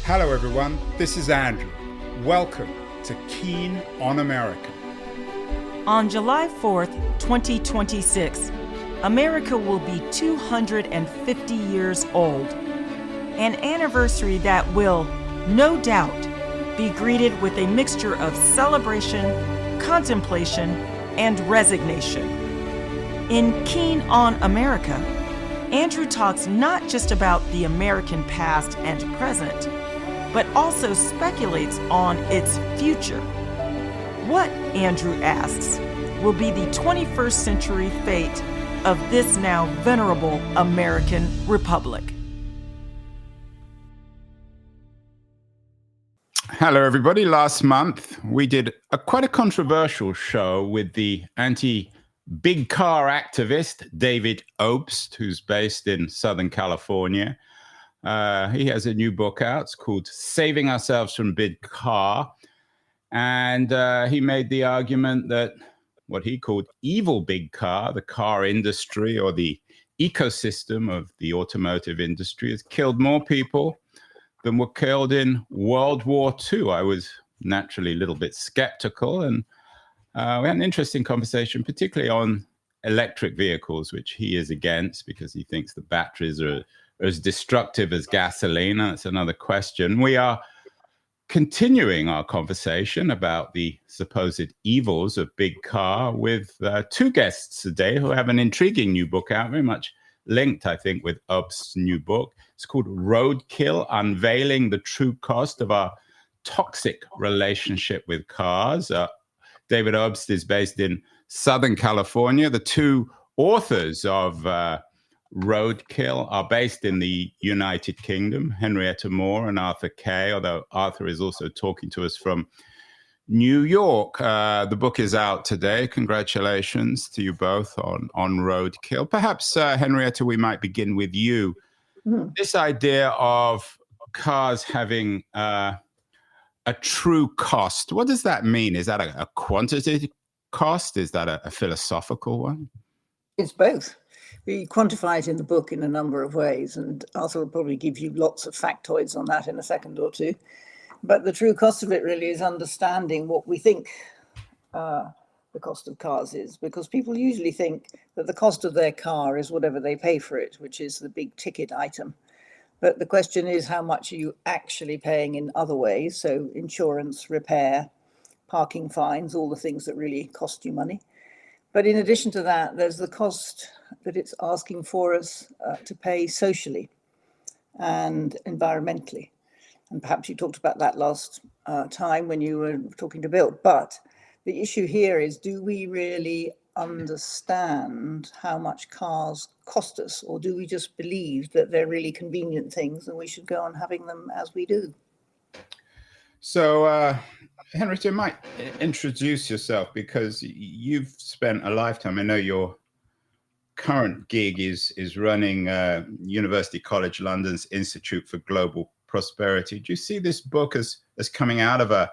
Hello everyone, this is Andrew. Welcome to Keen on America. On July 4th, 2026, America will be 250 years old, an anniversary that will, no doubt, be greeted with a mixture of celebration, contemplation, and resignation. In Keen on America, Andrew talks not just about the American past and present, but also speculates on its future. What, Andrew asks, will be the 21st century fate of this now venerable American republic? Hello everybody. Last month we did quite a controversial show with the anti-big car activist David Obst, who's based in Southern California. He has a new book out. It's called Saving Ourselves from Big Car. And he made the argument that what he called evil big car, the car industry or the ecosystem of the automotive industry, has killed more people than were killed in World War II. I was naturally a little bit skeptical. And we had an interesting conversation, particularly on electric vehicles, which he is against because he thinks the batteries are as destructive as gasoline. That's another question. We are continuing our conversation about the supposed evils of big car with two guests today who have an intriguing new book out, very much linked, I think, with Obst's new book. It's called Roadkill, Unveiling the True Cost of Our Toxic Relationship with Cars. David Obst is based in Southern California. The two authors of Roadkill are based in the United Kingdom, Henrietta Moore and Arthur Kay, although Arthur is also talking to us from New York. The book is out today. Congratulations to you both on Roadkill. Perhaps, Henrietta, we might begin with you. This idea of cars having a true cost, what does that mean? Is that a quantitative cost? Is that a philosophical one? It's both. We quantify it in the book in a number of ways, and Arthur will probably give you lots of factoids on that in a second or two. But the true cost of it really is understanding what we think the cost of cars is, because people usually think that the cost of their car is whatever they pay for it, which is the big ticket item. But the question is, how much are you actually paying in other ways? So insurance, repair, parking fines, all the things that really cost you money. But in addition to that, there's the cost that it's asking for us to pay socially and environmentally. And perhaps you talked about that last time when you were talking to Bill. But the issue here is, do we really understand how much cars cost us? Or do we just believe that they're really convenient things and we should go on having them as we do? So, Henry, you might introduce yourself because you've spent a lifetime. I know your current gig is running University College London's Institute for Global Prosperity. Do you see this book as coming out of a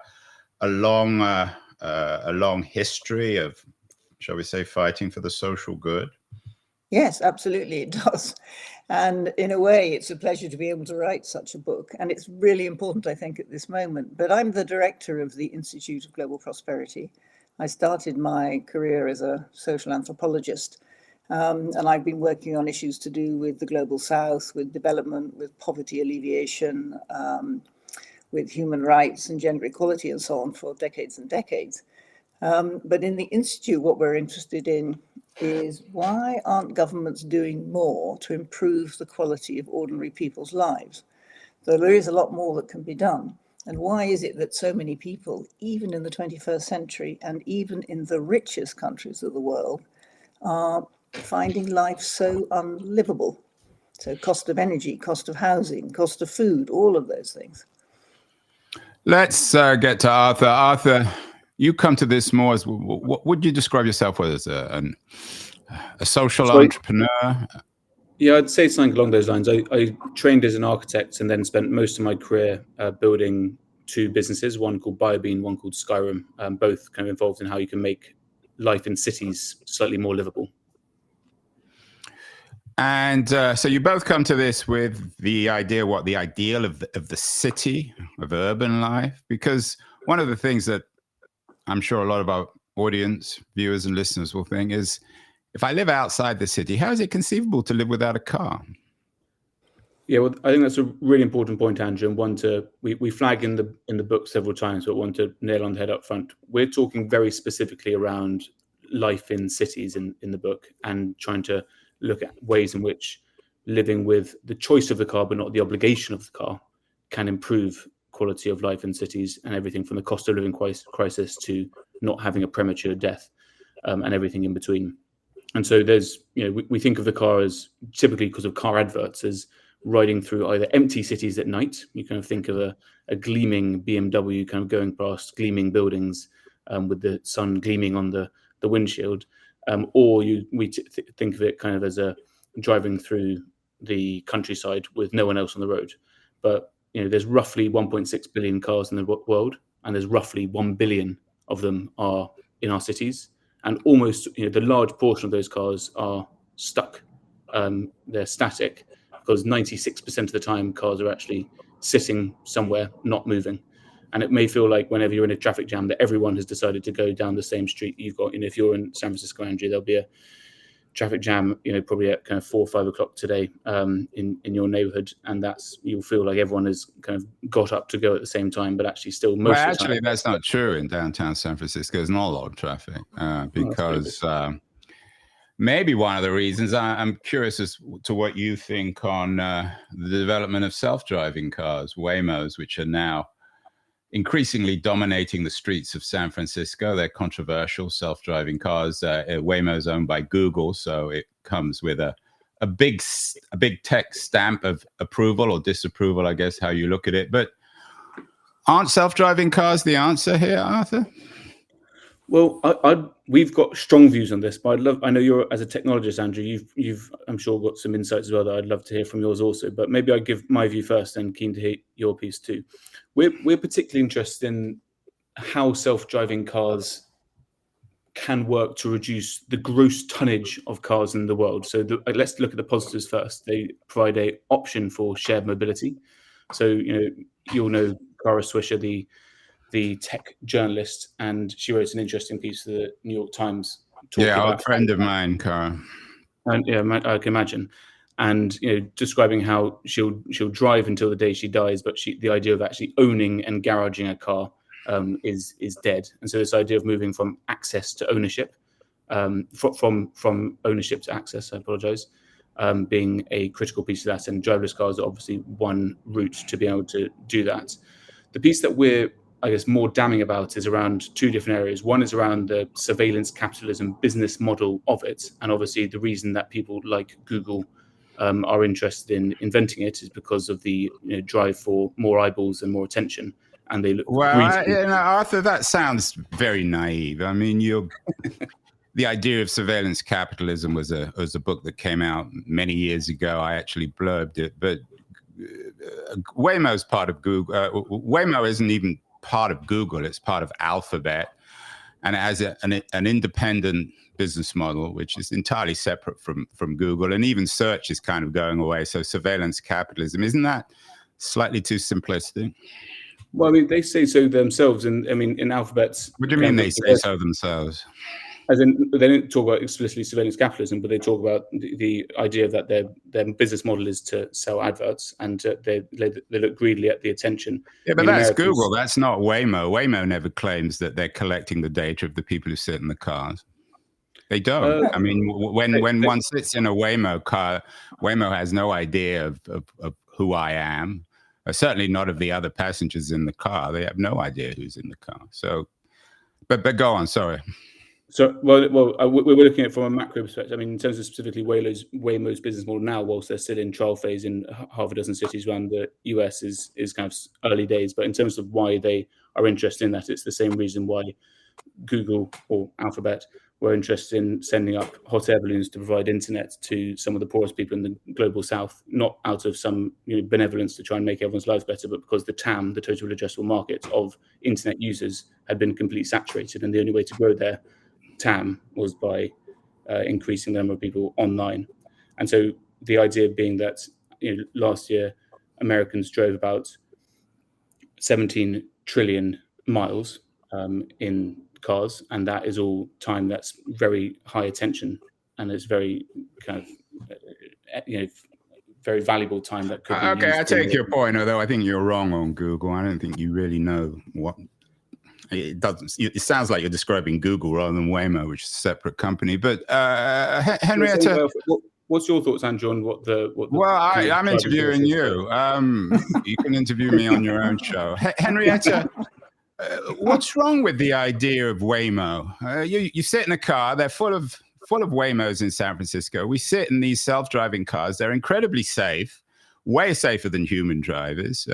long history of, shall we say, fighting for the social good? Yes, absolutely, it does. And in a way, it's a pleasure to be able to write such a book. And it's really important, I think, at this moment. But I'm the director of the Institute of Global Prosperity. I started my career as a social anthropologist. And I've been working on issues to do with the Global South, with development, with poverty alleviation, with human rights and gender equality and so on for decades and decades. But in the Institute, what we're interested in is, why aren't governments doing more to improve the quality of ordinary people's lives? So there is a lot more that can be done. And why is it that so many people, even in the 21st century and even in the richest countries of the world, are finding life so unlivable? So cost of energy, cost of housing, cost of food, all of those things. Let's get to Arthur. Arthur, you come to this more as, what would you describe yourself as, a social entrepreneur? Yeah, I'd say something along those lines. I trained as an architect and then spent most of my career building two businesses, one called BioBean, one called Skyrim, both kind of involved in how you can make life in cities slightly more livable. And so you both come to this with the idea, the ideal of the city, of urban life, because one of the things that I'm sure a lot of our audience, viewers and listeners will think is, if I live outside the city, how is it conceivable to live without a car? Yeah, well, I think that's a really important point, Andrew, and one we flag in the book several times, but one to nail on the head up front. We're talking very specifically around life in cities in the book, and trying to look at ways in which living with the choice of the car, but not the obligation of the car, can improve quality of life in cities, and everything from the cost of living crisis to not having a premature death, and everything in between. And so there's, we think of the car as, typically because of car adverts, as riding through either empty cities at night. You kind of think of a gleaming BMW kind of going past gleaming buildings, with the sun gleaming on the windshield, or we think of it kind of as a driving through the countryside with no one else on the road. But there's roughly 1.6 billion cars in the world, and there's roughly 1 billion of them are in our cities, and almost the large portion of those cars are stuck. They're static, because 96% of the time cars are actually sitting somewhere, not moving. And it may feel like whenever you're in a traffic jam that everyone has decided to go down the same street you've got. If you're in San Francisco, Andrew, there'll be a traffic jam, probably at kind of 4 or 5 o'clock today, in your neighborhood, and you'll feel like everyone has kind of got up to go at the same time, but actually still most of the time. That's not true in downtown San Francisco. There's not a lot of traffic, because maybe one of the reasons, I'm curious as to what you think on the development of self-driving cars, Waymos, which are now increasingly dominating the streets of San Francisco. They're controversial self-driving cars. Waymo's owned by Google, so it comes with a big tech stamp of approval or disapproval, I guess, how you look at it. But aren't self-driving cars the answer here, Arthur? Well, we've got strong views on this, but I know you're, as a technologist, Andrew, you've I'm sure got some insights as well that I'd love to hear from yours also. But maybe I give my view first, and keen to hear your piece too. We're particularly interested in how self-driving cars can work to reduce the gross tonnage of cars in the world. So let's look at the positives first. They provide an option for shared mobility. So you'll know Kara Swisher, the tech journalist, and she wrote an interesting piece for the New York Times. A friend of mine, Kara. And I can imagine. And describing how she'll drive until the day she dies, but the idea of actually owning and garaging a car is dead. And so this idea of moving from access to ownership, from ownership to access, I apologize, being a critical piece of that. And driverless cars are obviously one route to be able to do that. The piece that we're, I guess, more damning about is around two different areas. One is around the surveillance capitalism business model of it. And obviously the reason that people like Google are interested in inventing it is because of the drive for more eyeballs and more attention. And they look Arthur, that sounds very naive. I mean, the idea of surveillance capitalism was a book that came out many years ago. I actually blurbed it, but Waymo's part of Google. Waymo isn't even part of Google. It's part of Alphabet, and it has an independent business model, which is entirely separate from Google, and even search is kind of going away. So surveillance capitalism, isn't that slightly too simplistic? Well, I mean, they say so themselves, and I mean, in Alphabet's. What do you mean they say so themselves? As in, they don't talk about explicitly surveillance capitalism, but they talk about the idea that their business model is to sell adverts, and they look greedily at the attention. Yeah, but that's Google. That's not Waymo. Waymo never claims that they're collecting the data of the people who sit in the cars. They don't. I mean, when one sits in a Waymo car, Waymo has no idea of who I am. Certainly not of the other passengers in the car. They have no idea who's in the car. So, but go on. Sorry. So, we're looking at it from a macro perspective. I mean, in terms of specifically Waymo's business model now, whilst they're still in trial phase in half a dozen cities around the US, is kind of early days. But in terms of why they are interested in that, it's the same reason why Google or Alphabet were interested in sending up hot air balloons to provide internet to some of the poorest people in the global south, not out of some benevolence to try and make everyone's lives better, but because the TAM, the total addressable market of internet users, had been completely saturated, and the only way to grow their TAM was by increasing the number of people online. And so The idea being that last year Americans drove about 17 trillion miles in cars, and that is all time that's very high attention, and it's very kind of very valuable time that could be used. Okay, I take your point, although I think you're wrong on Google. I don't think you really know what it doesn't. It sounds like you're describing Google rather than Waymo, which is a separate company. But Henrietta, what's your thoughts, Andrew, on what the well, I'm interviewing you. You can interview me on your own show. Henrietta, what's wrong with the idea of Waymo? You sit in a car, they're full of Waymos in San Francisco. We sit in these self-driving cars. They're incredibly safe, way safer than human drivers.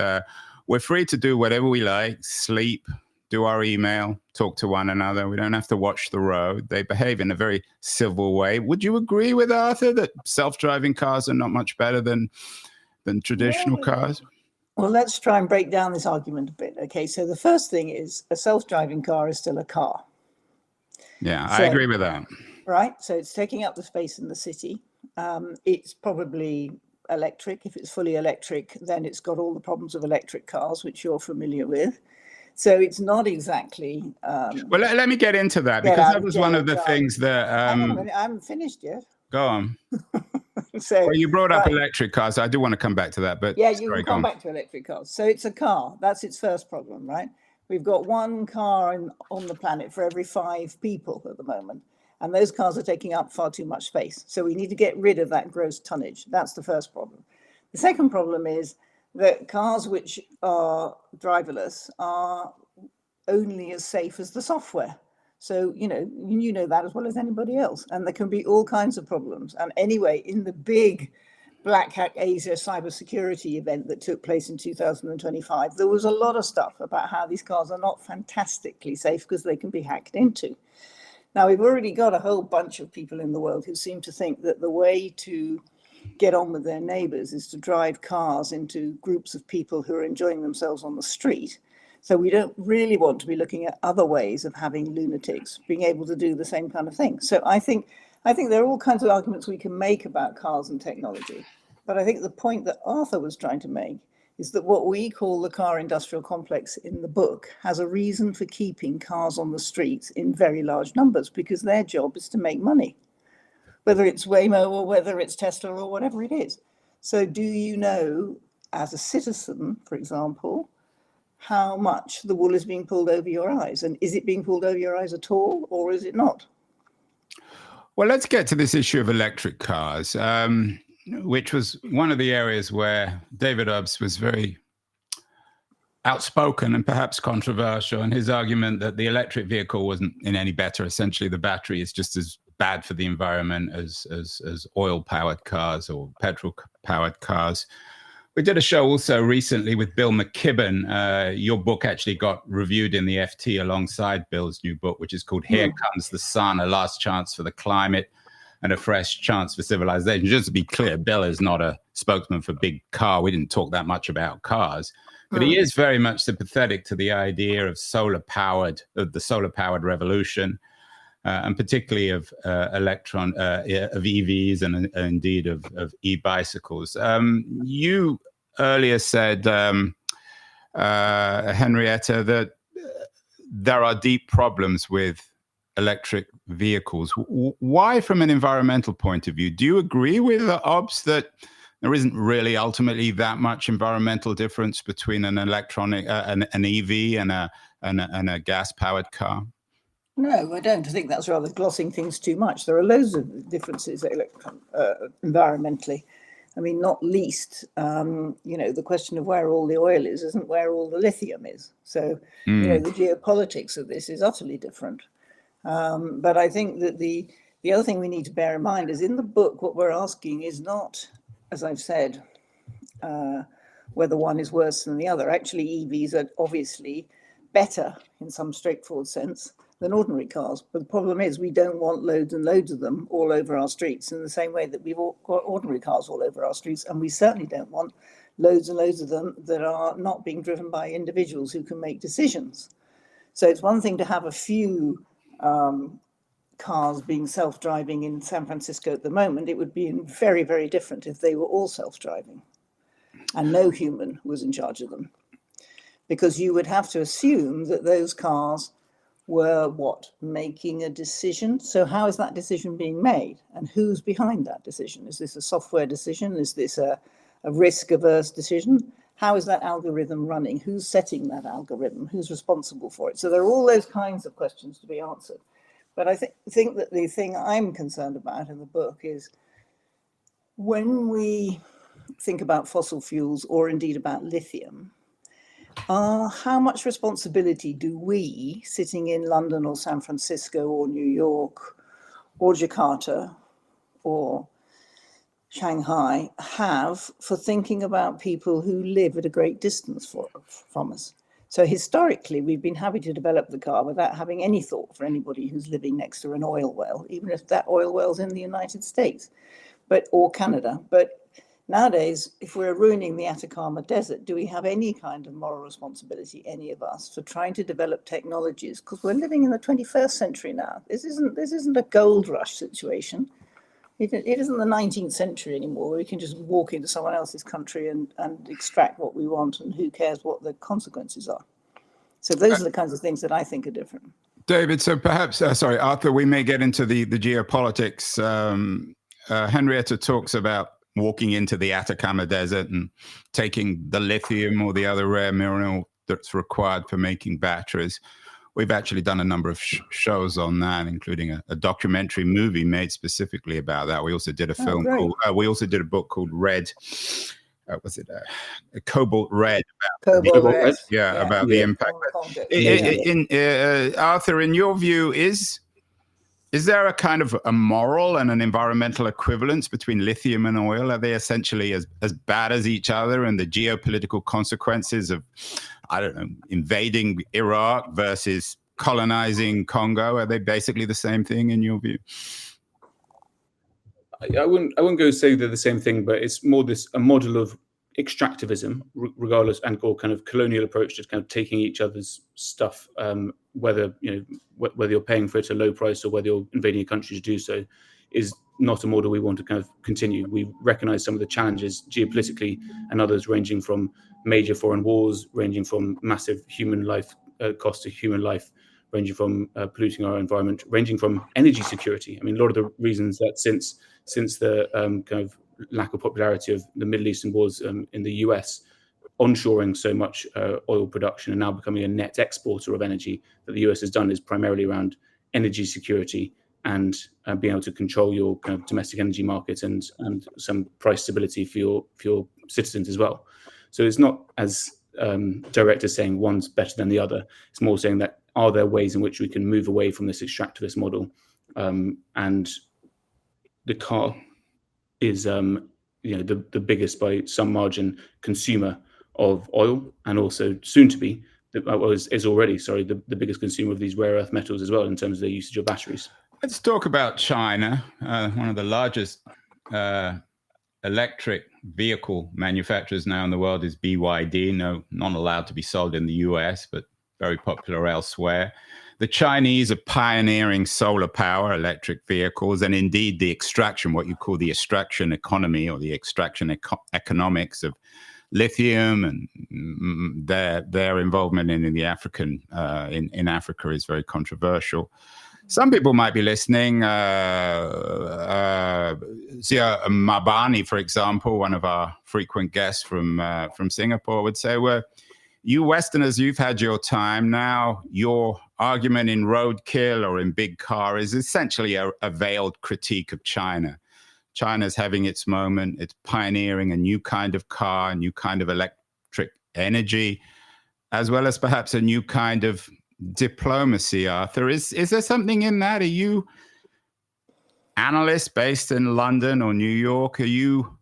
We're free to do whatever we like, sleep, do our email, talk to one another. We don't have to watch the road. They behave in a very civil way. Would you agree with Arthur that self-driving cars are not much better than traditional cars? Well, let's try and break down this argument a bit. Okay, so the first thing is a self-driving car is still a car. Yeah, I agree with that. Right, so it's taking up the space in the city. It's probably electric. If it's fully electric, then it's got all the problems of electric cars, which you're familiar with. So it's not exactly... well, let me get into that, because that was one of the things that... Hang on a minute, I haven't finished yet. Go on. So, well, you brought up electric cars. I do want to come back to that, but... Yeah, you can come back to electric cars. So it's a car. That's its first problem, right? We've got one car on the planet for every 5 people at the moment. And those cars are taking up far too much space. So we need to get rid of that gross tonnage. That's the first problem. The second problem is that cars which are driverless are only as safe as the software. So, you know that as well as anybody else. And there can be all kinds of problems. And anyway, in the big Black Hat Asia cybersecurity event that took place in 2025, there was a lot of stuff about how these cars are not fantastically safe because they can be hacked into. Now, we've already got a whole bunch of people in the world who seem to think that the way to get on with their neighbors is to drive cars into groups of people who are enjoying themselves on the street. So we don't really want to be looking at other ways of having lunatics being able to do the same kind of thing. So I think there are all kinds of arguments we can make about cars and technology. But I think the point that Arthur was trying to make is that what we call the car industrial complex in the book has a reason for keeping cars on the streets in very large numbers, because their job is to make money, whether it's Waymo or whether it's Tesla or whatever it is. So do you know, as a citizen, for example, how much the wool is being pulled over your eyes? And is it being pulled over your eyes at all, or is it not? Well, let's get to this issue of electric cars. Which was one of the areas where David Obbs was very outspoken and perhaps controversial in his argument that the electric vehicle wasn't in any better. Essentially, the battery is just as bad for the environment as oil-powered cars or petrol-powered cars. We did a show also recently with Bill McKibben. Your book actually got reviewed in the FT alongside Bill's new book, which is called Here Comes the Sun, A Last Chance for the Climate and a Fresh Chance for Civilization. Just to be clear, Bill is not a spokesman for big car. We didn't talk that much about cars, but he is very much sympathetic to the idea of the solar-powered revolution, and particularly of EVs and indeed of e-bicycles. You earlier said, Henrietta, that there are deep problems with electric vehicles. Why, from an environmental point of view? Do you agree with Obbs that there isn't really ultimately that much environmental difference between an electronic, an EV and a gas-powered car? No, I don't. I think that's rather glossing things too much. There are loads of differences environmentally. I mean, not least, the question of where all the oil is isn't where all the lithium is. So, the geopolitics of this is utterly different. But I think that the other thing we need to bear in mind is in the book, what we're asking is not, as I've said, whether one is worse than the other. Actually, EVs are obviously better in some straightforward sense than ordinary cars. But the problem is we don't want loads and loads of them all over our streets in the same way that we've got ordinary cars all over our streets. And we certainly don't want loads and loads of them that are not being driven by individuals who can make decisions. So it's one thing to have a few cars being self-driving in San Francisco at the moment, it would be very, very different if they were all self-driving and no human was in charge of them. Because you would have to assume that those cars were making a decision. So how is that decision being made? And who's behind that decision? Is this a software decision? Is this a risk-averse decision? How is that algorithm running? Who's setting that algorithm? Who's responsible for it? So there are all those kinds of questions to be answered. But I think that the thing I'm concerned about in the book is when we think about fossil fuels, or indeed about lithium, how much responsibility do we, sitting in London or San Francisco or New York or Jakarta or Shanghai, have for thinking about people who live at a great distance from us? So historically, we've been happy to develop the car without having any thought for anybody who's living next to an oil well, even if that oil well's in the United States or Canada. But nowadays, if we're ruining the Atacama desert, do we have any kind of moral responsibility, any of us, for trying to develop technologies? Because we're living in the 21st century now. This isn't a gold rush situation. It isn't the 19th century anymore, where we can just walk into someone else's country and extract what we want, and who cares what the consequences are. So those are the kinds of things that I think are different. David, so perhaps, Arthur, we may get into the geopolitics. Henrietta talks about walking into the Atacama desert and taking the lithium or the other rare mineral that's required for making batteries. We've actually done a number of shows on that, including a documentary movie made specifically about that. We also did a film we also did a book called Red. Was it Cobalt Red? Cobalt Red. Yeah, about the impact. Arthur, in your view, is there a kind of a moral and an environmental equivalence between lithium and oil? Are they essentially as bad as each other? And the geopolitical consequences of, I don't know, invading Iraq versus colonizing Congo, are they basically the same thing in your view? I wouldn't go say they're the same thing, but it's more a model of extractivism, regardless, and or kind of colonial approach to kind of taking each other's stuff, whether you're paying for it at a low price or whether you're invading a country to do so, is not a model we want to kind of continue. We recognize some of the challenges geopolitically and others, ranging from major foreign wars, ranging from massive human life cost to human life, ranging from polluting our environment, ranging from energy security. I mean, a lot of the reasons that since the kind of lack of popularity of the Middle Eastern wars in the US, onshoring so much oil production and now becoming a net exporter of energy that the US has done is primarily around energy security and being able to control your kind of domestic energy market and some price stability for your citizens as well. So it's not as direct as saying one's better than the other. It's more saying that are there ways in which we can move away from this extractivist model, and the car is the biggest by some margin consumer of oil, and also soon to be is already the biggest consumer of these rare earth metals as well in terms of their usage of batteries. Let's talk about China, one of the largest electric vehicle manufacturers now in the world is BYD. Not allowed to be sold in the US, but very popular elsewhere. The Chinese are pioneering solar power, electric vehicles, and indeed the extraction, what you call the extraction economy or the extraction economics of lithium, and their involvement in the African in Africa is very controversial. Some people might be listening. Zia Mabani, for example, one of our frequent guests from Singapore, would say, well, you Westerners, you've had your time. Now your argument in Roadkill or in Big Car is essentially a veiled critique of China. China's having its moment. It's pioneering a new kind of car, a new kind of electric energy, as well as perhaps a new kind of diplomacy. Arthur, is there something in that? Are you analysts based in London or New York? Are you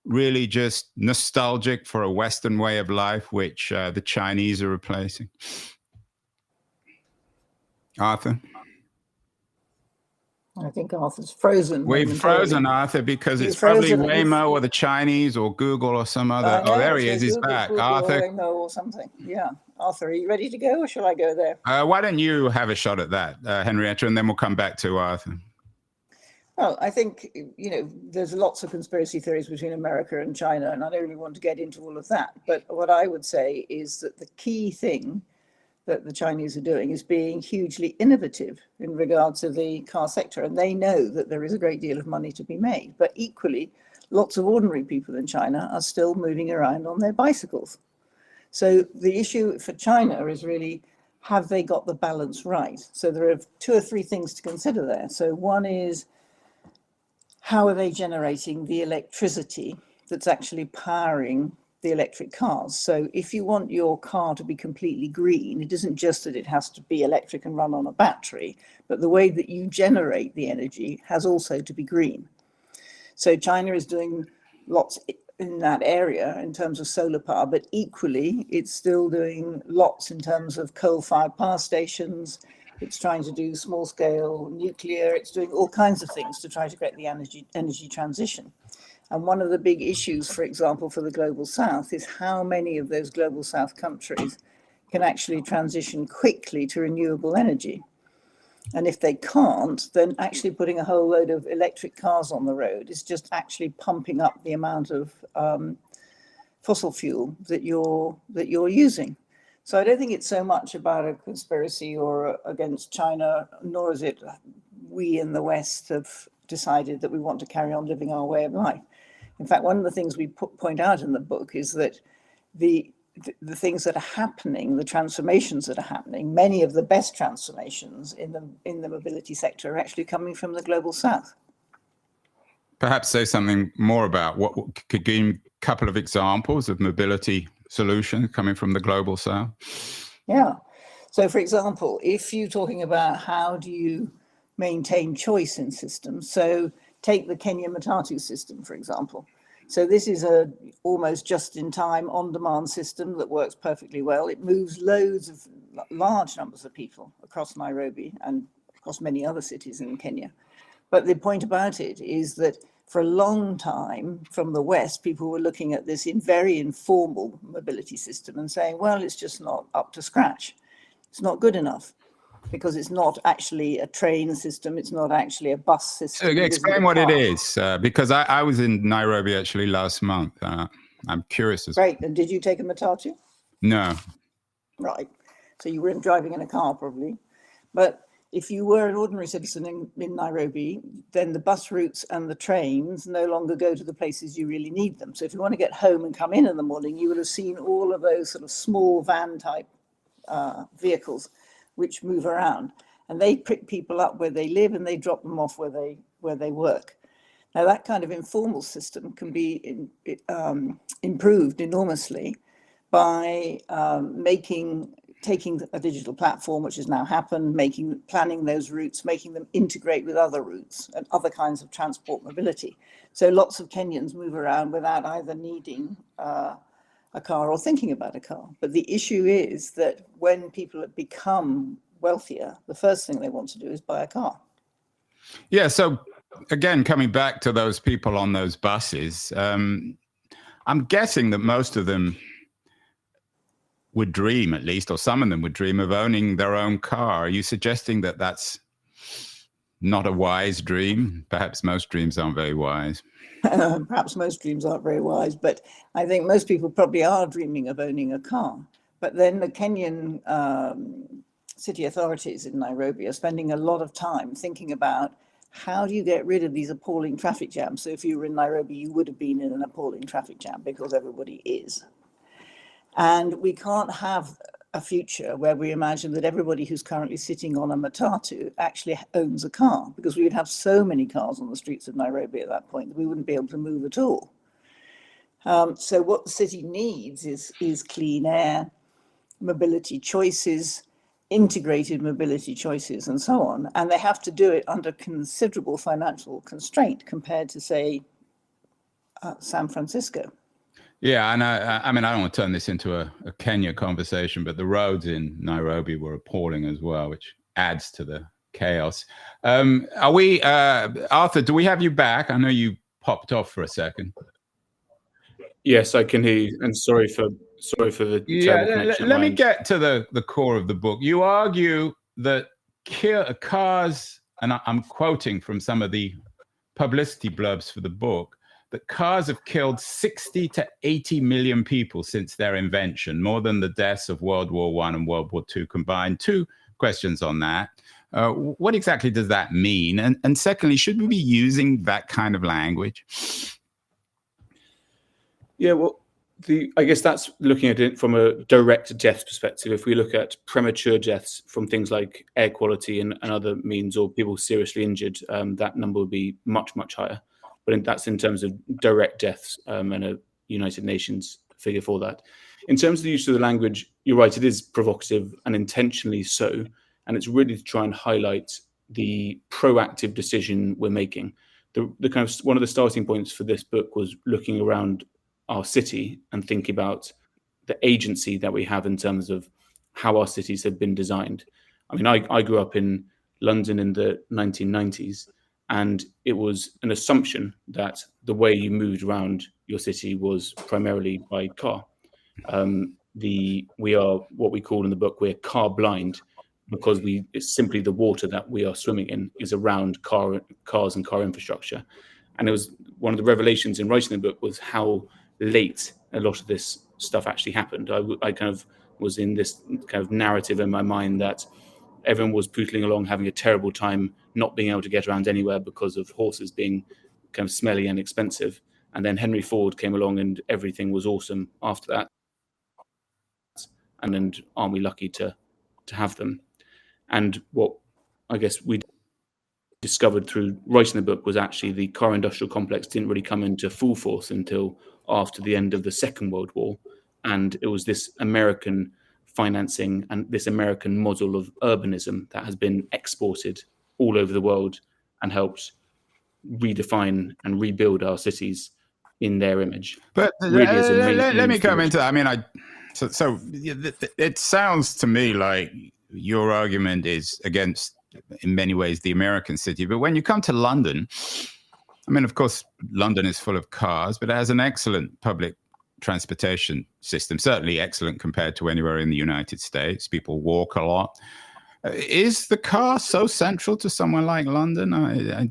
really just nostalgic for a Western way of life, which the Chinese are replacing? Arthur? I think Arthur's frozen. We've frozen Arthur because it's probably Waymo or the Chinese or Google or some other. Oh, there he is. He's back. Google Arthur. or Waymo or something. Yeah. Arthur, are you ready to go or shall I go there? Why don't you have a shot at that, Henrietta, and then we'll come back to Arthur. Well, I think, there's lots of conspiracy theories between America and China, and I don't really want to get into all of that. But what I would say is that the key thing that the Chinese are doing is being hugely innovative in regard to the car sector. And they know that there is a great deal of money to be made. But equally, lots of ordinary people in China are still moving around on their bicycles. So the issue for China is really, have they got the balance right? So there are 2 or 3 things to consider there. So one is, how are they generating the electricity that's actually powering the electric cars? So if you want your car to be completely green, it isn't just that it has to be electric and run on a battery, but the way that you generate the energy has also to be green. So China is doing lots in that area in terms of solar power, but equally it's still doing lots in terms of coal-fired power stations. It's trying to do small scale nuclear. It's doing all kinds of things to try to get the energy transition. And one of the big issues, for example, for the Global South is how many of those Global South countries can actually transition quickly to renewable energy. And if they can't, then actually putting a whole load of electric cars on the road is just actually pumping up the amount of fossil fuel that you're using. So I don't think it's so much about a conspiracy or against China, nor is it we in the West have decided that we want to carry on living our way of life. In fact, one of the things we point out in the book is that the things that are happening, the transformations that are happening, many of the best transformations in the mobility sector are actually coming from the Global South. Perhaps say something more about what could give a couple of examples of mobility solutions coming from the Global South. Yeah. So, for example, if you're talking about how do you maintain choice in systems, so take the Kenya Matatu system, for example. So this is a almost just-in-time, on-demand system that works perfectly well. It moves loads of large numbers of people across Nairobi and across many other cities in Kenya. But the point about it is that for a long time from the West, people were looking at this in very informal mobility system and saying, well, it's just not up to scratch. It's not good enough because it's not actually a train system. It's not actually a bus system. So explain what it is, because I was in Nairobi actually last month. I'm curious. Great. And did you take a matatu? No. Right. So you weren't driving in a car probably. But if you were an ordinary citizen in Nairobi, then the bus routes and the trains no longer go to the places you really need them. So if you want to get home and come in the morning, you would have seen all of those sort of small van type vehicles which move around, and they pick people up where they live and they drop them off where they work. Now that kind of informal system can be improved enormously by taking a digital platform, which has now happened, planning those routes, making them integrate with other routes and other kinds of transport mobility. So lots of Kenyans move around without either needing a car or thinking about a car. But the issue is that when people have become wealthier, the first thing they want to do is buy a car. Yeah, so again, coming back to those people on those buses, I'm guessing that most of them would dream, at least, or some of them would dream of owning their own car. Are you suggesting that that's not a wise dream? Perhaps most dreams aren't very wise. Perhaps most dreams aren't very wise, but I think most people probably are dreaming of owning a car. But then the Kenyan city authorities in Nairobi are spending a lot of time thinking about how do you get rid of these appalling traffic jams? So if you were in Nairobi, you would have been in an appalling traffic jam because everybody is. And we can't have a future where we imagine that everybody who's currently sitting on a matatu actually owns a car, because we would have so many cars on the streets of Nairobi at that point that we wouldn't be able to move at all. So what the city needs is clean air, mobility choices, integrated mobility choices, and so on. And they have to do it under considerable financial constraint compared to, say, San Francisco. Yeah, and I mean, I don't want to turn this into a Kenya conversation, but the roads in Nairobi were appalling as well, which adds to the chaos. Are we, Arthur, do we have you back? I know you popped off for a second. Yes, I can hear you, and sorry for the terrible connection. Let me get to the core of the book. You argue that cars, and I'm quoting from some of the publicity blurbs for the book, that cars have killed 60 to 80 million people since their invention, more than the deaths of World War I and World War II combined. Two questions on that. What exactly does that mean? And secondly, should we be using that kind of language? Yeah, well, I guess that's looking at it from a direct death perspective. If we look at premature deaths from things like air quality and other means, or people seriously injured, that number would be much, much higher. But that's in terms of direct deaths, and a United Nations figure for that. In terms of the use of the language, you're right, it is provocative and intentionally so. And it's really to try and highlight the proactive decision we're making. The kind of one of the starting points for this book was looking around our city and thinking about the agency that we have in terms of how our cities have been designed. I mean, I grew up in London in the 1990s, and it was an assumption that the way you moved around your city was primarily by car. We are what we call in the book, we're car blind, because it's simply the water that we are swimming in is around cars and car infrastructure. And it was one of the revelations in writing the book was how late a lot of this stuff actually happened. I kind of was in this kind of narrative in my mind that everyone was pootling along, having a terrible time, not being able to get around anywhere because of horses being kind of smelly and expensive. And then Henry Ford came along and everything was awesome after that. And then aren't we lucky to have them? And what I guess we discovered through writing the book was actually the car industrial complex didn't really come into full force until after the end of the Second World War. And it was this American financing and this American model of urbanism that has been exported all over the world and helped redefine and rebuild our cities in their image. But really let me come into that. I mean, so it sounds to me like your argument is against, in many ways, the American city. But when you come to London, I mean, of course, London is full of cars, but it has an excellent public transportation system, certainly excellent compared to anywhere in the United States. People walk a lot. Is the car so central to somewhere like London?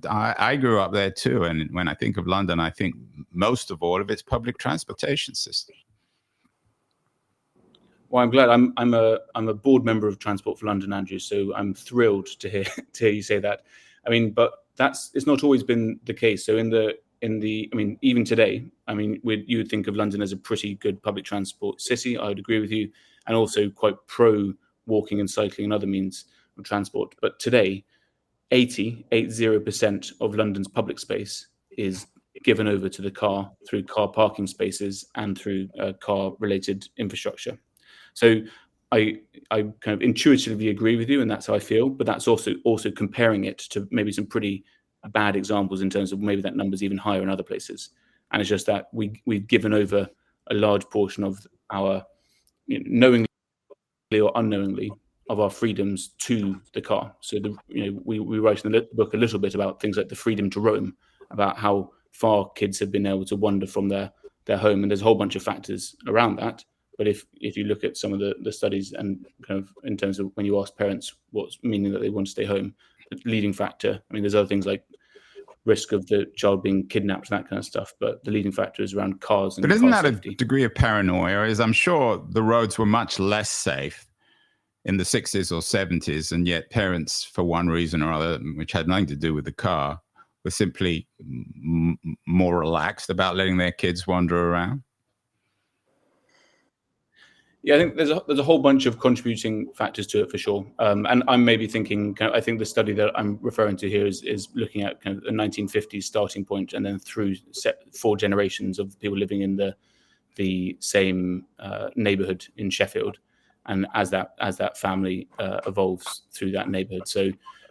I grew up there too, and when I think of London, I think most of all of its public transportation system. Well, I'm glad. I'm a board member of Transport for London, Andrew. So I'm thrilled to hear you say that. I mean, but it's not always been the case. So I mean, even today, I mean, you would think of London as a pretty good public transport city. I would agree with you, and also quite pro walking and cycling and other means of transport. But today, 80% of London's public space is given over to the car through car parking spaces and through car-related infrastructure. So I kind of intuitively agree with you, and that's how I feel. But that's also comparing it to maybe some pretty bad examples in terms of maybe that number's even higher in other places. And it's just that we've given over a large portion of our, knowingly or unknowingly, of our freedoms to the car. So we write in the book a little bit about things like the freedom to roam, about how far kids have been able to wander from their home, and there's a whole bunch of factors around that. But if you look at some of the studies and kind of in terms of when you ask parents what's meaning that they want to stay home, the leading factor, I mean, there's other things like risk of the child being kidnapped and that kind of stuff, but the leading factor is around cars and But isn't that safety. A degree of paranoia? As I'm sure the roads were much less safe in the 60s or 70s, and yet parents, for one reason or other, which had nothing to do with the car, were simply more relaxed about letting their kids wander around. Yeah, I think there's a whole bunch of contributing factors to it for sure. And I'm maybe thinking, I think the study that I'm referring to here is looking at kind of a 1950s starting point, and then through 4 generations of people living in the same neighborhood in Sheffield, and as that family evolves through that neighborhood. So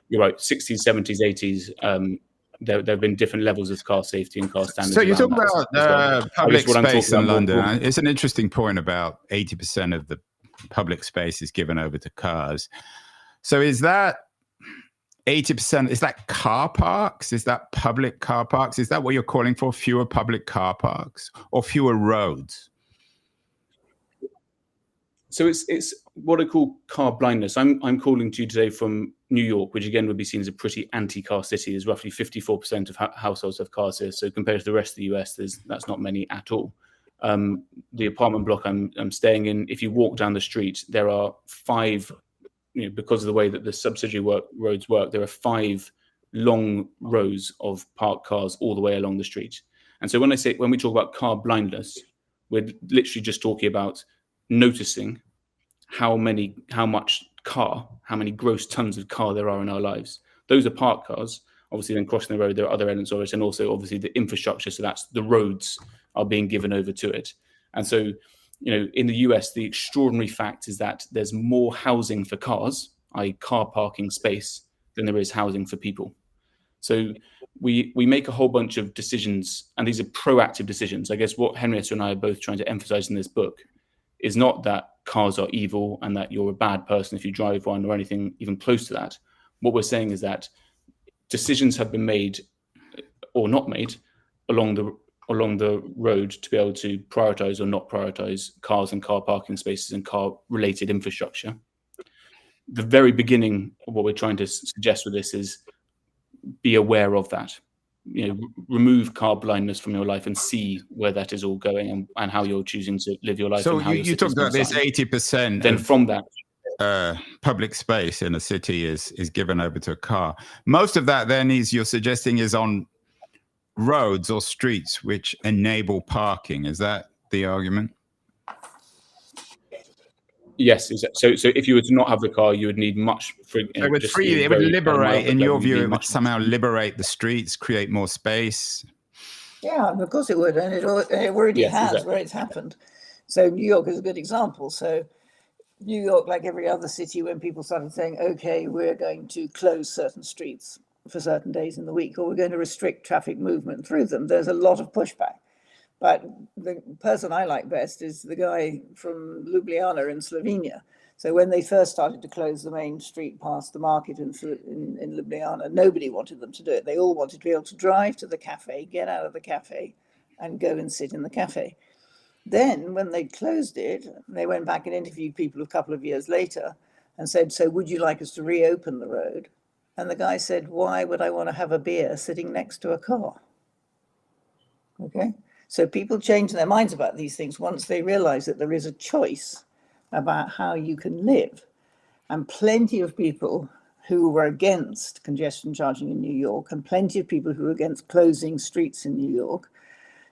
you're right, 60s, 70s, 80s. There have been different levels of car safety and car standards. So you talk about public space in London. It's an interesting point about 80% of the public space is given over to cars. So is that 80%, is that car parks? Is that public car parks? Is that what you're calling for? Fewer public car parks or fewer roads? So it's what I call car blindness. I'm calling to you today from New York, which again would be seen as a pretty anti-car city. There's roughly 54% of households have cars here. So compared to the rest of the US, that's not many at all. The apartment block I'm staying in, if you walk down the street, there are 5, because of the way that the subsidiary roads work, there are 5 long rows of parked cars all the way along the street. And so when we talk about car blindness, we're literally just talking about noticing how many gross tons of car there are in our lives. Those are parked cars. Obviously, then crossing the road, there are other elements of it, and also obviously the infrastructure. So that's the roads are being given over to it. And so, in the US, the extraordinary fact is that there's more housing for cars, i.e. car parking space, than there is housing for people. So we make a whole bunch of decisions, and these are proactive decisions. I guess what Henrietta and I are both trying to emphasize in this book is not that cars are evil and that you're a bad person if you drive one or anything even close to that. What we're saying is that decisions have been made or not made along the road to be able to prioritize or not prioritize cars and car parking spaces and car related infrastructure. The very beginning of what we're trying to suggest with this is be aware of that. Remove car blindness from your life and see where that is all going and how you're choosing to live your life. So and how you talked about this 80%. Then from that, public space in a city is given over to a car. Most of that then you're suggesting is on roads or streets which enable parking. Is that the argument? Yes. So if you were to not have the car, you would need much. It would liberate, in your view, it would somehow liberate the streets, create more space. Yeah, of course it would, and it already has, exactly. where it's happened. So New York is a good example. So New York, like every other city, when people started saying, okay, we're going to close certain streets for certain days in the week, or we're going to restrict traffic movement through them, there's a lot of pushback. But the person I like best is the guy from Ljubljana in Slovenia. So when they first started to close the main street past the market in Ljubljana, nobody wanted them to do it. They all wanted to be able to drive to the cafe, get out of the cafe, and go and sit in the cafe. Then when they closed it, they went back and interviewed people a couple of years later and said, so would you like us to reopen the road? And the guy said, why would I want to have a beer sitting next to a car? Okay. So people change their minds about these things once they realize that there is a choice about how you can live. And plenty of people who were against congestion charging in New York and plenty of people who were against closing streets in New York,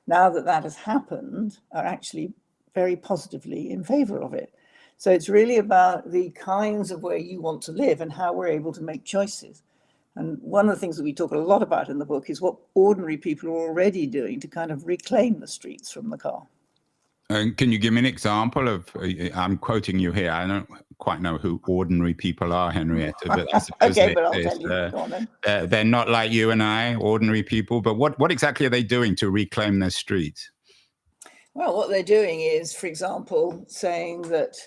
now that that has happened, are actually very positively in favor of it. So it's really about the kinds of where you want to live and how we're able to make choices. And one of the things that we talk a lot about in the book is what ordinary people are already doing to kind of reclaim the streets from the car. Can you give me an example of, I'm quoting you here, I don't quite know who ordinary people are, Henrietta, but I suppose okay, but I'll tell you. Go on then. They're not like you and I, ordinary people, but what exactly are they doing to reclaim their streets? Well, what they're doing is, for example, saying that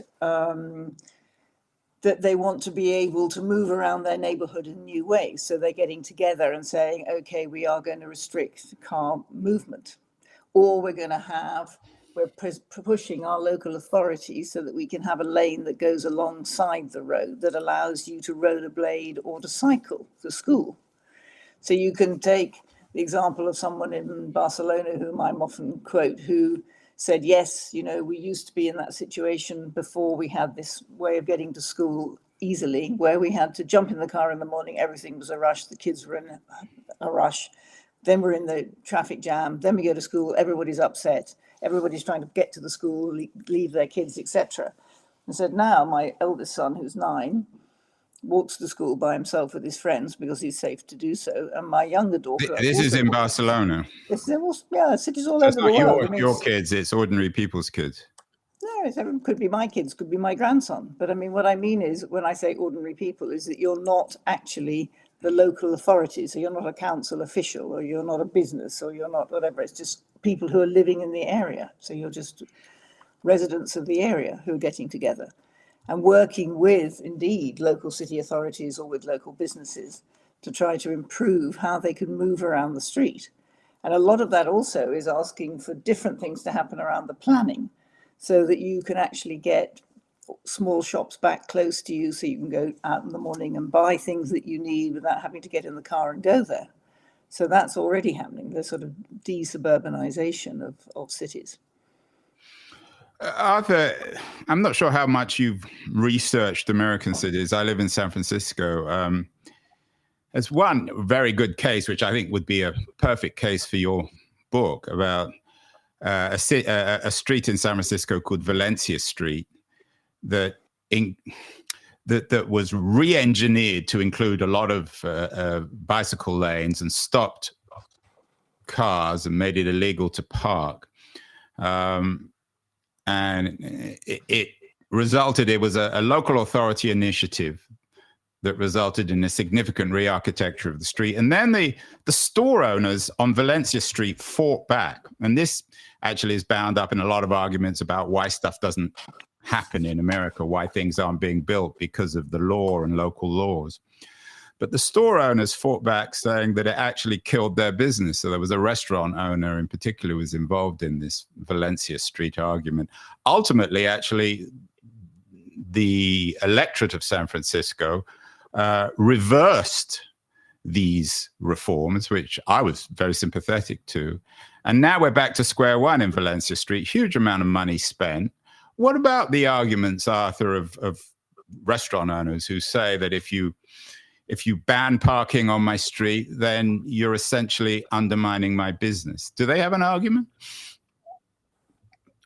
that they want to be able to move around their neighborhood in new ways. So they're getting together and saying, okay, we are going to restrict car movement, or we're pushing our local authorities so that we can have a lane that goes alongside the road that allows you to rollerblade or to cycle to school. So you can take the example of someone in Barcelona, whom I'm often quote, who said, yes, we used to be in that situation before we had this way of getting to school easily, where we had to jump in the car in the morning, everything was a rush, the kids were in a rush, then we're in the traffic jam, then we go to school, everybody's upset, everybody's trying to get to the school, leave their kids, etc. And said, now my eldest son, who's 9, walks to school by himself with his friends because he's safe to do so. And my younger daughter... This is in Barcelona. Yeah, cities all over the world. It's not your kids, it's ordinary people's kids. No, it could be my kids, could be my grandson. But I mean, what I mean is, when I say ordinary people, is that you're not actually the local authorities. So you're not a council official, or you're not a business, or you're not whatever. It's just people who are living in the area. So you're just residents of the area who are getting together and working with, indeed, local city authorities or with local businesses to try to improve how they can move around the street. And a lot of that also is asking for different things to happen around the planning so that you can actually get small shops back close to you so you can go out in the morning and buy things that you need without having to get in the car and go there. So that's already happening, the sort of de-suburbanization of cities. Arthur, I'm not sure how much you've researched American cities. I live in San Francisco. There's one very good case, which I think would be a perfect case for your book, about a street in San Francisco called Valencia Street that was re-engineered to include a lot of bicycle lanes and stopped cars and made it illegal to park. And it was a local authority initiative that resulted in a significant re-architecture of the street. And then the store owners on Valencia Street fought back. And this actually is bound up in a lot of arguments about why stuff doesn't happen in America, why things aren't being built because of the law and local laws. But the store owners fought back, saying that it actually killed their business. So there was a restaurant owner in particular who was involved in this Valencia Street argument. Ultimately, actually, the electorate of San Francisco reversed these reforms, which I was very sympathetic to. And now we're back to square one in Valencia Street, huge amount of money spent. What about the arguments, Arthur, of restaurant owners who say that if you ban parking on my street, then you're essentially undermining my business? Do they have an argument?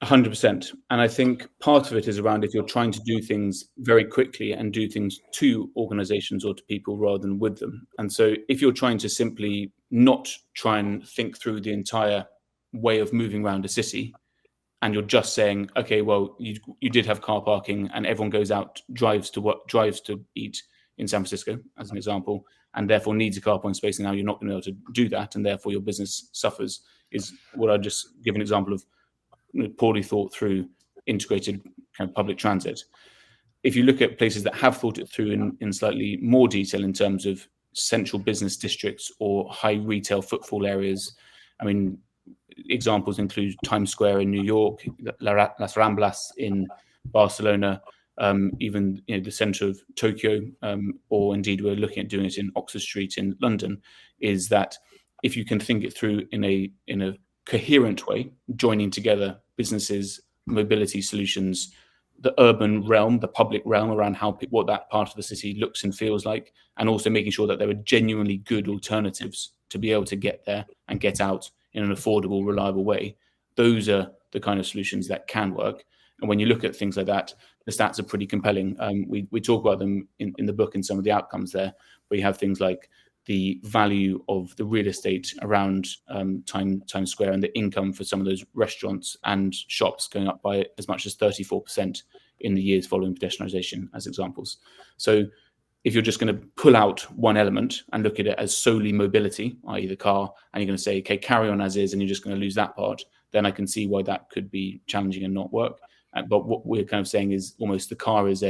100%. And I think part of it is around if you're trying to do things very quickly and do things to organizations or to people rather than with them. And so if you're trying to simply not try and think through the entire way of moving around a city, and you're just saying, okay, well, you did have car parking and everyone goes out, drives to work, drives to eat in San Francisco, as an example, and therefore needs a car parking space, and now you're not going to be able to do that, and therefore your business suffers, is what I just give an example of poorly thought through integrated kind of public transit. If you look at places that have thought it through in slightly more detail in terms of central business districts or high retail footfall areas, I mean, examples include Times Square in New York, Las Ramblas in Barcelona, even the center of Tokyo, or indeed we're looking at doing it in Oxford Street in London, is that if you can think it through in a coherent way, joining together businesses, mobility solutions, the urban realm, the public realm around what that part of the city looks and feels like, and also making sure that there are genuinely good alternatives to be able to get there and get out in an affordable, reliable way. Those are the kind of solutions that can work. And when you look at things like that, the stats are pretty compelling. We talk about them in the book and some of the outcomes there, where you have things like the value of the real estate around Times Square and the income for some of those restaurants and shops going up by as much as 34% in the years following pedestrianisation, as examples. So if you're just going to pull out one element and look at it as solely mobility, i.e. the car, and you're going to say, okay, carry on as is, and you're just going to lose that part, then I can see why that could be challenging and not work. But what we're kind of saying is almost the car is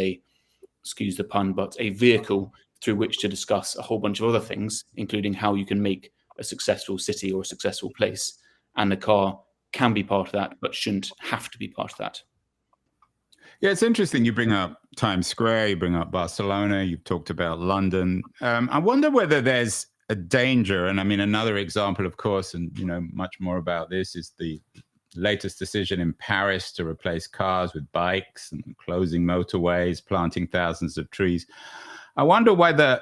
excuse the pun, but a vehicle through which to discuss a whole bunch of other things, including how you can make a successful city or a successful place. And the car can be part of that, but shouldn't have to be part of that. Yeah, it's interesting. You bring up Times Square, you bring up Barcelona, you've talked about London. I wonder whether there's a danger, and I mean, another example, of course, and much more about this is the latest decision in Paris to replace cars with bikes and closing motorways, planting thousands of trees. I wonder whether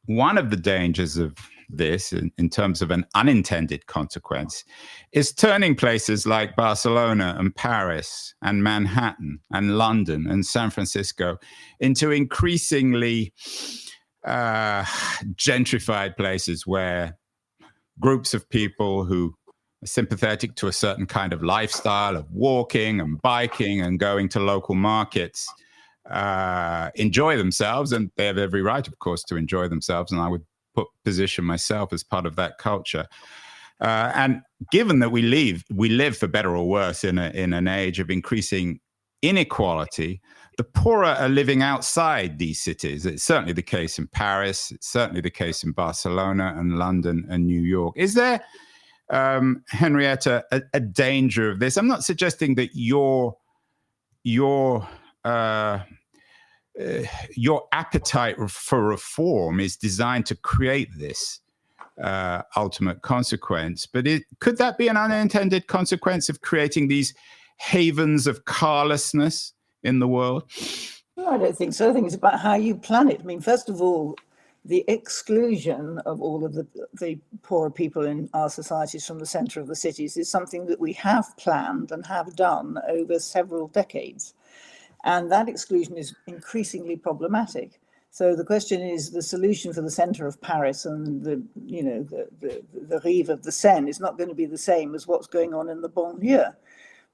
one of the dangers of this, in terms of an unintended consequence, is turning places like Barcelona and Paris and Manhattan and London and San Francisco into increasingly gentrified places where groups of people who are sympathetic to a certain kind of lifestyle of walking and biking and going to local markets enjoy themselves, and they have every right, of course, to enjoy themselves, and I would position myself as part of that culture. And given that we live for better or worse in an age of increasing inequality, the poorer are living outside these cities. It's certainly the case in Paris. It's certainly the case in Barcelona and London and New York. Is there, Henrietta, a danger of this? I'm not suggesting that your appetite for reform is designed to create this ultimate consequence, but could that be an unintended consequence of creating these havens of carlessness in the world? No, I don't think so. I think it's about how you plan it. I mean, first of all, the exclusion of all of the poorer people in our societies from the center of the cities is something that we have planned and have done over several decades. And that exclusion is increasingly problematic. So the question is, the solution for the center of Paris and the rive of the Seine is not going to be the same as what's going on in the banlieue.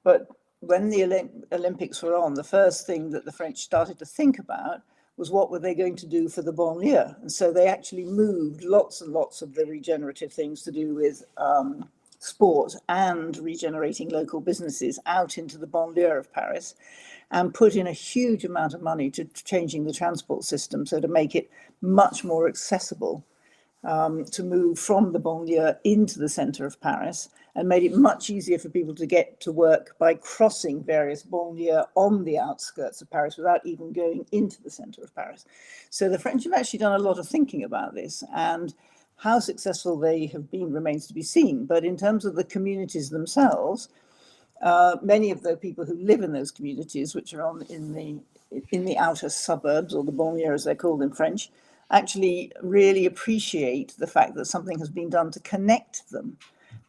But when the Olympics were on, the first thing that the French started to think about was what were they going to do for the banlieue? And so they actually moved lots and lots of the regenerative things to do with sport and regenerating local businesses out into the banlieue of Paris, and put in a huge amount of money to changing the transport system, so to make it much more accessible to move from the banlieue into the center of Paris, and made it much easier for people to get to work by crossing various banlieues on the outskirts of Paris without even going into the center of Paris. So the French have actually done a lot of thinking about this, and how successful they have been remains to be seen. But in terms of the communities themselves, many of the people who live in those communities, which are in the outer suburbs, or the banlieue as they're called in French, actually really appreciate the fact that something has been done to connect them.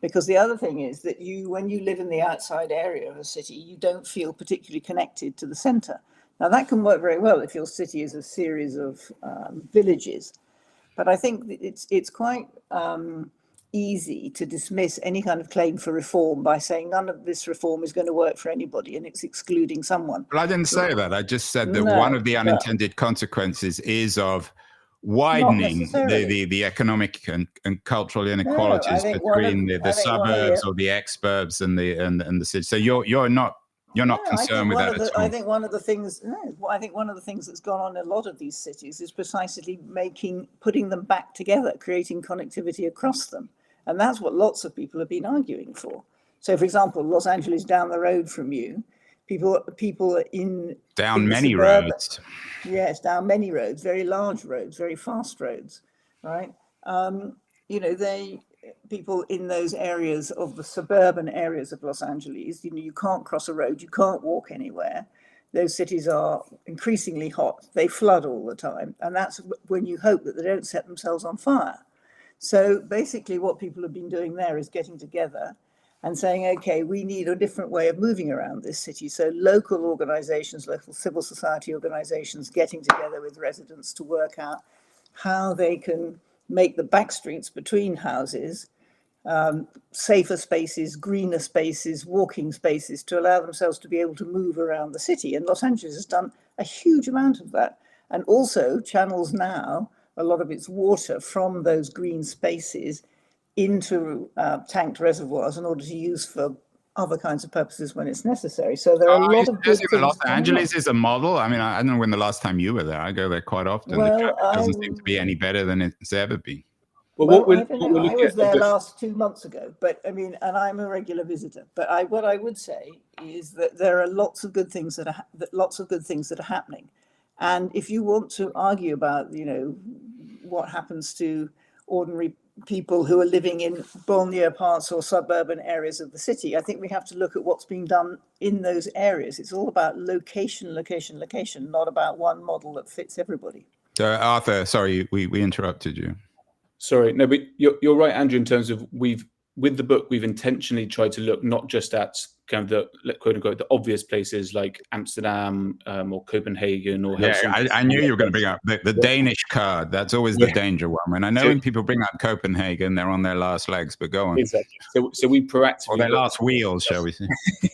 Because the other thing is that when you live in the outside area of a city, you don't feel particularly connected to the center. Now that can work very well if your city is a series of villages. But I think it's quite easy to dismiss any kind of claim for reform by saying none of this reform is going to work for anybody and it's excluding someone. Well, I didn't say that. I just said that one of the unintended consequences is of widening the economic and cultural inequalities between the suburbs or the exurbs and the cities. So you're not concerned with that at all. I think one of the things that's gone on in a lot of these cities is precisely putting them back together, creating connectivity across them. And that's what lots of people have been arguing for. So, for example, Los Angeles down the road from you, people down many roads. Yes, down many roads, very large roads, very fast roads, right? People in those areas of the suburban areas of Los Angeles, you can't cross a road, you can't walk anywhere. Those cities are increasingly hot. They flood all the time. And that's when you hope that they don't set themselves on fire. So basically what people have been doing there is getting together and saying, okay, we need a different way of moving around this city. So local organizations, local civil society organizations getting together with residents to work out how they can make the back streets between houses safer spaces, greener spaces, walking spaces, to allow themselves to be able to move around the city. And Los Angeles has done a huge amount of that, and also channels now a lot of its water from those green spaces into tanked reservoirs in order to use for other kinds of purposes when it's necessary. So there are a lot of good things. Los Angeles is a model. I mean, I don't know when the last time you were there. I go there quite often. Well, the traffic doesn't seem to be any better than it's ever been. Well, I was there last 2 months ago, but I mean, and I'm a regular visitor. But what I would say is that there are lots of good things that are happening. And if you want to argue about, what happens to ordinary people who are living in banlieue parts or suburban areas of the city, I think we have to look at what's being done in those areas. It's all about location, not about one model that fits everybody. So Arthur, sorry, we interrupted you. Sorry, no, but you're right, Andrew, in terms of with the book, we've intentionally tried to look not just at kind of the quote unquote the obvious places like Amsterdam or Copenhagen or Helsinki. I knew you were going to bring up the Danish card. That's always the danger one. When I know when people bring up Copenhagen, they're on their last legs, but go on. Exactly. So we proactively or their last wheels, shall we say?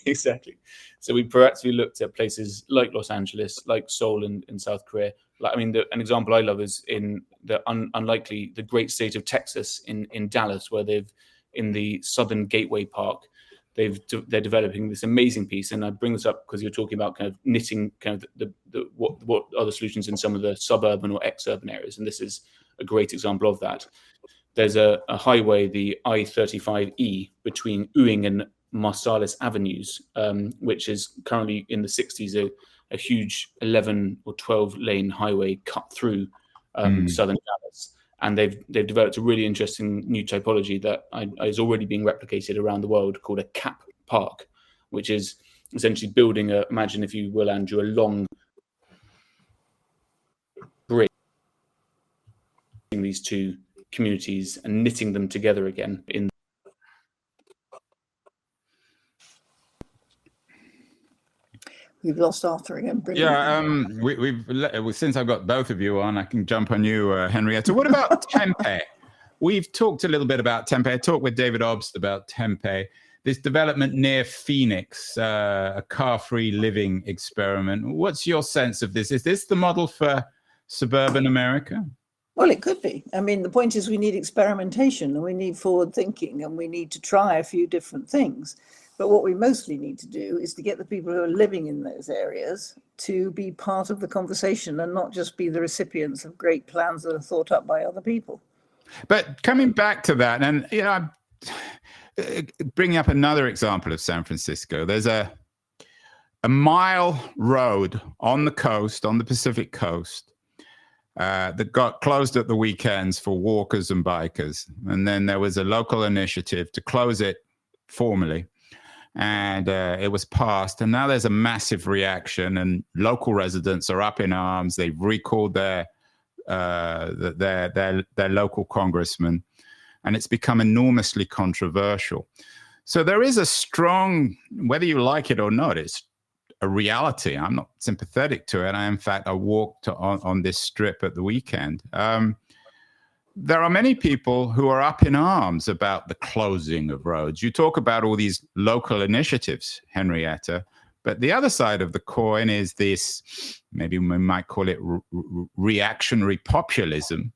Exactly. So we proactively looked at places like Los Angeles, like Seoul in South Korea. An example I love is in the the great state of Texas in Dallas, where in the Southern Gateway Park, they're developing this amazing piece. And I bring this up because you're talking about kind of knitting kind of what are the solutions in some of the suburban or ex-urban areas, and this is a great example of that. There's a highway, the I-35E, between Ewing and Marsalis Avenues, which is currently in the 60s a huge 11 or 12 lane highway cut through southern Dallas. And they've developed a really interesting new typology that is already being replicated around the world, called a cap park, which is essentially building imagine, if you will, Andrew, a long bridge between these two communities and knitting them together again in. We've lost Arthur again. Brilliant. Yeah, we've since I've got both of you on, I can jump on you, Henrietta. What about Tempe? We've talked a little bit about Tempe. I talked with David Obst about Tempe, this development near Phoenix, a car-free living experiment. What's your sense of this? Is this the model for suburban America? Well, it could be. I mean, the point is we need experimentation and we need forward thinking and we need to try a few different things. But what we mostly need to do is to get the people who are living in those areas to be part of the conversation and not just be the recipients of great plans that are thought up by other people. But coming back to that, and bringing up another example of San Francisco, there's a mile road on the coast, on the Pacific coast, that got closed at the weekends for walkers and bikers. And then there was a local initiative to close it formally. And it was passed, and now there's a massive reaction, and local residents are up in arms. They've recalled their local congressman, and it's become enormously controversial. So there is a strong, whether you like it or not, it's a reality. I'm not sympathetic to it. In fact, I walked on this strip at the weekend. There are many people who are up in arms about the closing of roads. You talk about all these local initiatives, Henrietta, but the other side of the coin is this, maybe we might call it reactionary populism,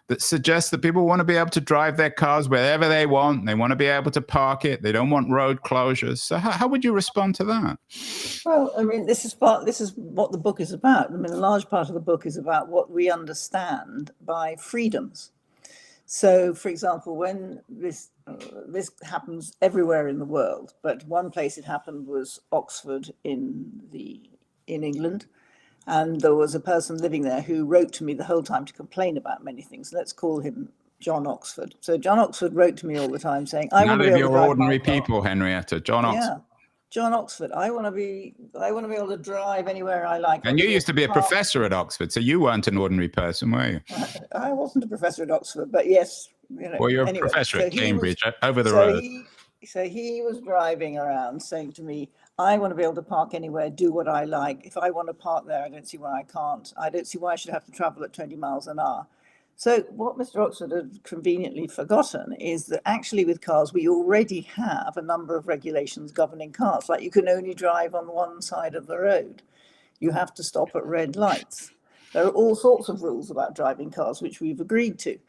that suggests that people want to be able to drive their cars wherever they want. They want to be able to park it. They don't want road closures. So how would you respond to that? Well, I mean, this is what the book is about. I mean, a large part of the book is about what we understand by freedoms. So, for example, when this happens everywhere in the world, but one place it happened was Oxford in England, and there was a person living there who wrote to me the whole time to complain about many things. Let's call him John Oxford. So John Oxford wrote to me all the time saying, "I want to be able to drive ordinary people, Henrietta. John Oxford." Yeah. John Oxford, I want to be able to drive anywhere I like. And you used to be a professor at Oxford, so you weren't an ordinary person, were you? I wasn't a professor at Oxford, but yes. Well, you're a professor at Cambridge, over the road. So he was driving around saying to me, I want to be able to park anywhere, do what I like. If I want to park there, I don't see why I can't. I don't see why I should have to travel at 20 miles an hour. So what Mr. Oxford had conveniently forgotten is that actually with cars, we already have a number of regulations governing cars. Like you can only drive on one side of the road. You have to stop at red lights. There are all sorts of rules about driving cars, which we've agreed to.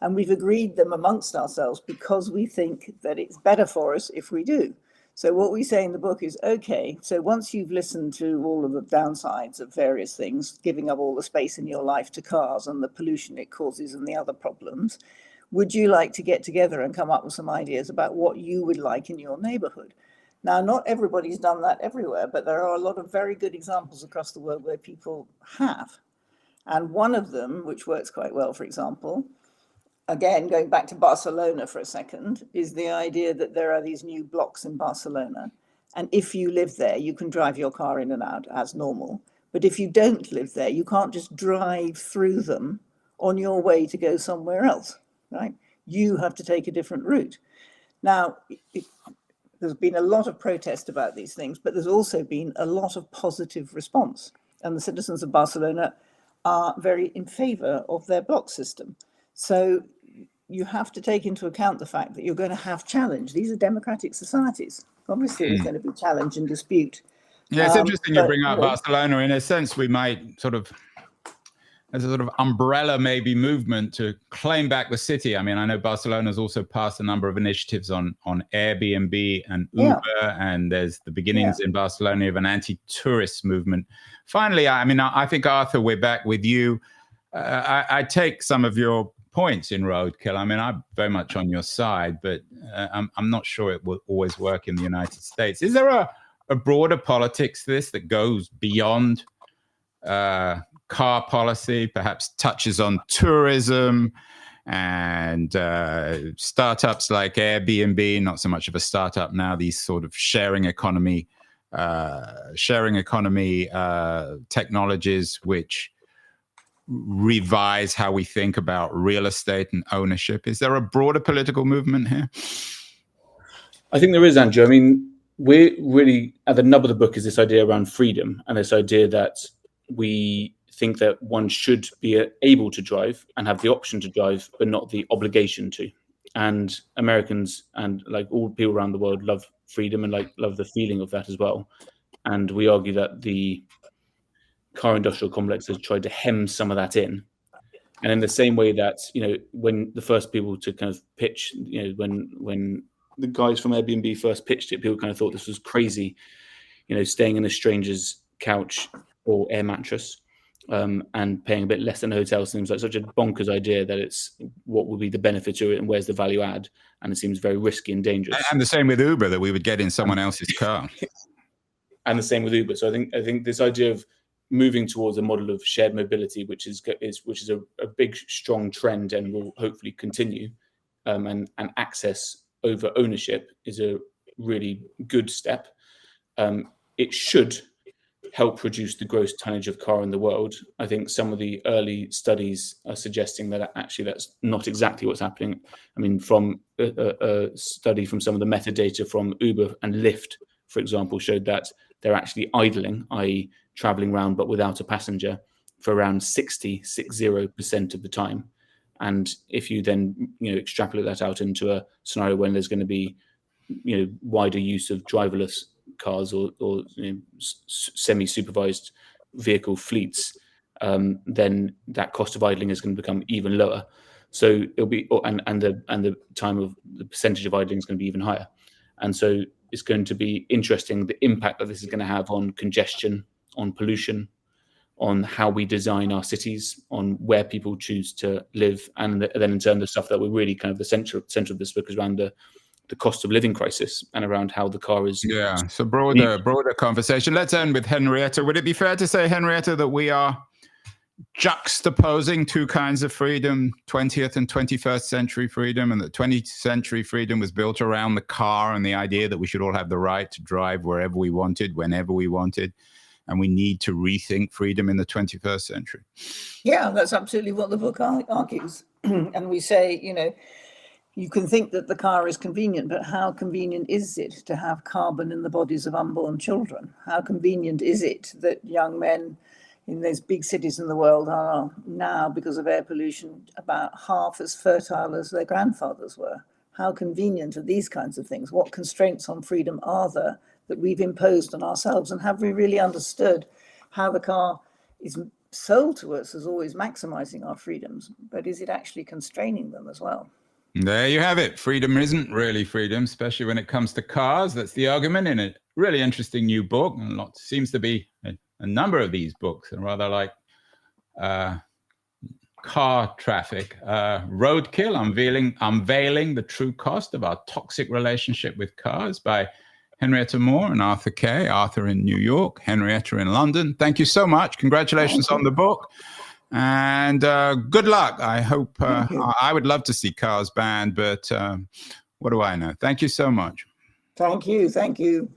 And we've agreed them amongst ourselves because we think that it's better for us if we do. So what we say in the book is, okay, so once you've listened to all of the downsides of various things, giving up all the space in your life to cars and the pollution it causes and the other problems, would you like to get together and come up with some ideas about what you would like in your neighborhood? Now, not everybody's done that everywhere, but there are a lot of very good examples across the world where people have. And one of them, which works quite well, for example, again, going back to Barcelona for a second, is the idea that there are these new blocks in Barcelona. And if you live there, you can drive your car in and out as normal. But if you don't live there, you can't just drive through them on your way to go somewhere else, right? You have to take a different route. Now, there's been a lot of protest about these things, but there's also been a lot of positive response. And the citizens of Barcelona are very in favor of their block system. So you have to take into account the fact that you're going to have challenge. These are democratic societies. Obviously, there's going to be challenge and dispute. Yeah, it's interesting you bring up Barcelona. In a sense, we might sort of as a sort of umbrella maybe movement to claim back the city. I mean, I know Barcelona's also passed a number of initiatives on Airbnb and Uber, and there's the beginnings in Barcelona of an anti-tourist movement. Finally, I mean, I think, Arthur, we're back with you. I take some of your points in Roadkill. I mean, I'm very much on your side, but I'm not sure it will always work in the United States. Is there a broader politics to this that goes beyond car policy, perhaps touches on tourism and startups like Airbnb, not so much of a startup now, these sort of sharing economy technologies which revise how we think about real estate and ownership? Is there a broader political movement here? I think there is, Andrew. I mean, we're really at the nub of the book is this idea around freedom, and this idea that we think that one should be able to drive and have the option to drive, but not the obligation to. And Americans and like all people around the world love freedom and love the feeling of that as well. And we argue that the car industrial complex has tried to hem some of that in. And in the same way that, when the first people to kind of pitch, when the guys from Airbnb first pitched it, people kind of thought this was crazy, staying in a stranger's couch or air mattress and paying a bit less than a hotel seems like such a bonkers idea that it's what would be the benefit to it and where's the value add, and it seems very risky and dangerous. And the same with Uber, that we would get in someone else's car. And the same with Uber. So I think this idea of moving towards a model of shared mobility, which is a big strong trend and will hopefully continue, and access over ownership is a really good step. It should help reduce the gross tonnage of car in the world. I think some of the early studies are suggesting that actually that's not exactly what's happening. I mean, from a study from some of the metadata from Uber and Lyft, for example, showed that they're actually idling, i.e. traveling around but without a passenger, for around 60% of the time. And if you then extrapolate that out into a scenario when there's going to be wider use of driverless cars or semi-supervised vehicle fleets, then that cost of idling is going to become even lower. So it'll be and the time of the percentage of idling is going to be even higher. And so it's going to be interesting the impact that this is going to have on congestion, on pollution, on how we design our cities, on where people choose to live, and then in terms of the stuff that we're really kind of the center of this book is around the cost of living crisis and around how the car is. Yeah, so broader conversation. Let's end with Henrietta. Would it be fair to say, Henrietta, that we are juxtaposing two kinds of freedom, 20th and 21st century freedom, and that 20th century freedom was built around the car and the idea that we should all have the right to drive wherever we wanted, whenever we wanted, and we need to rethink freedom in the 21st century? Yeah, that's absolutely what the book argues. And we say, you can think that the car is convenient, but how convenient is it to have carbon in the bodies of unborn children? How convenient is it that young men in those big cities in the world are now, because of air pollution, about half as fertile as their grandfathers were? How convenient are these kinds of things? What constraints on freedom are there that we've imposed on ourselves? And have we really understood how the car is sold to us as always maximizing our freedoms, but is it actually constraining them as well? There you have it. Freedom isn't really freedom, especially when it comes to cars. That's the argument in a really interesting new book. And seems to be a number of these books, and rather like car traffic. Roadkill, unveiling the true cost of our toxic relationship with cars, by Henrietta Moore and Arthur Kay. Arthur in New York, Henrietta in London. Thank you so much. Congratulations on the book. And good luck. I hope, I would love to see cars banned, but what do I know? Thank you so much. Thank you.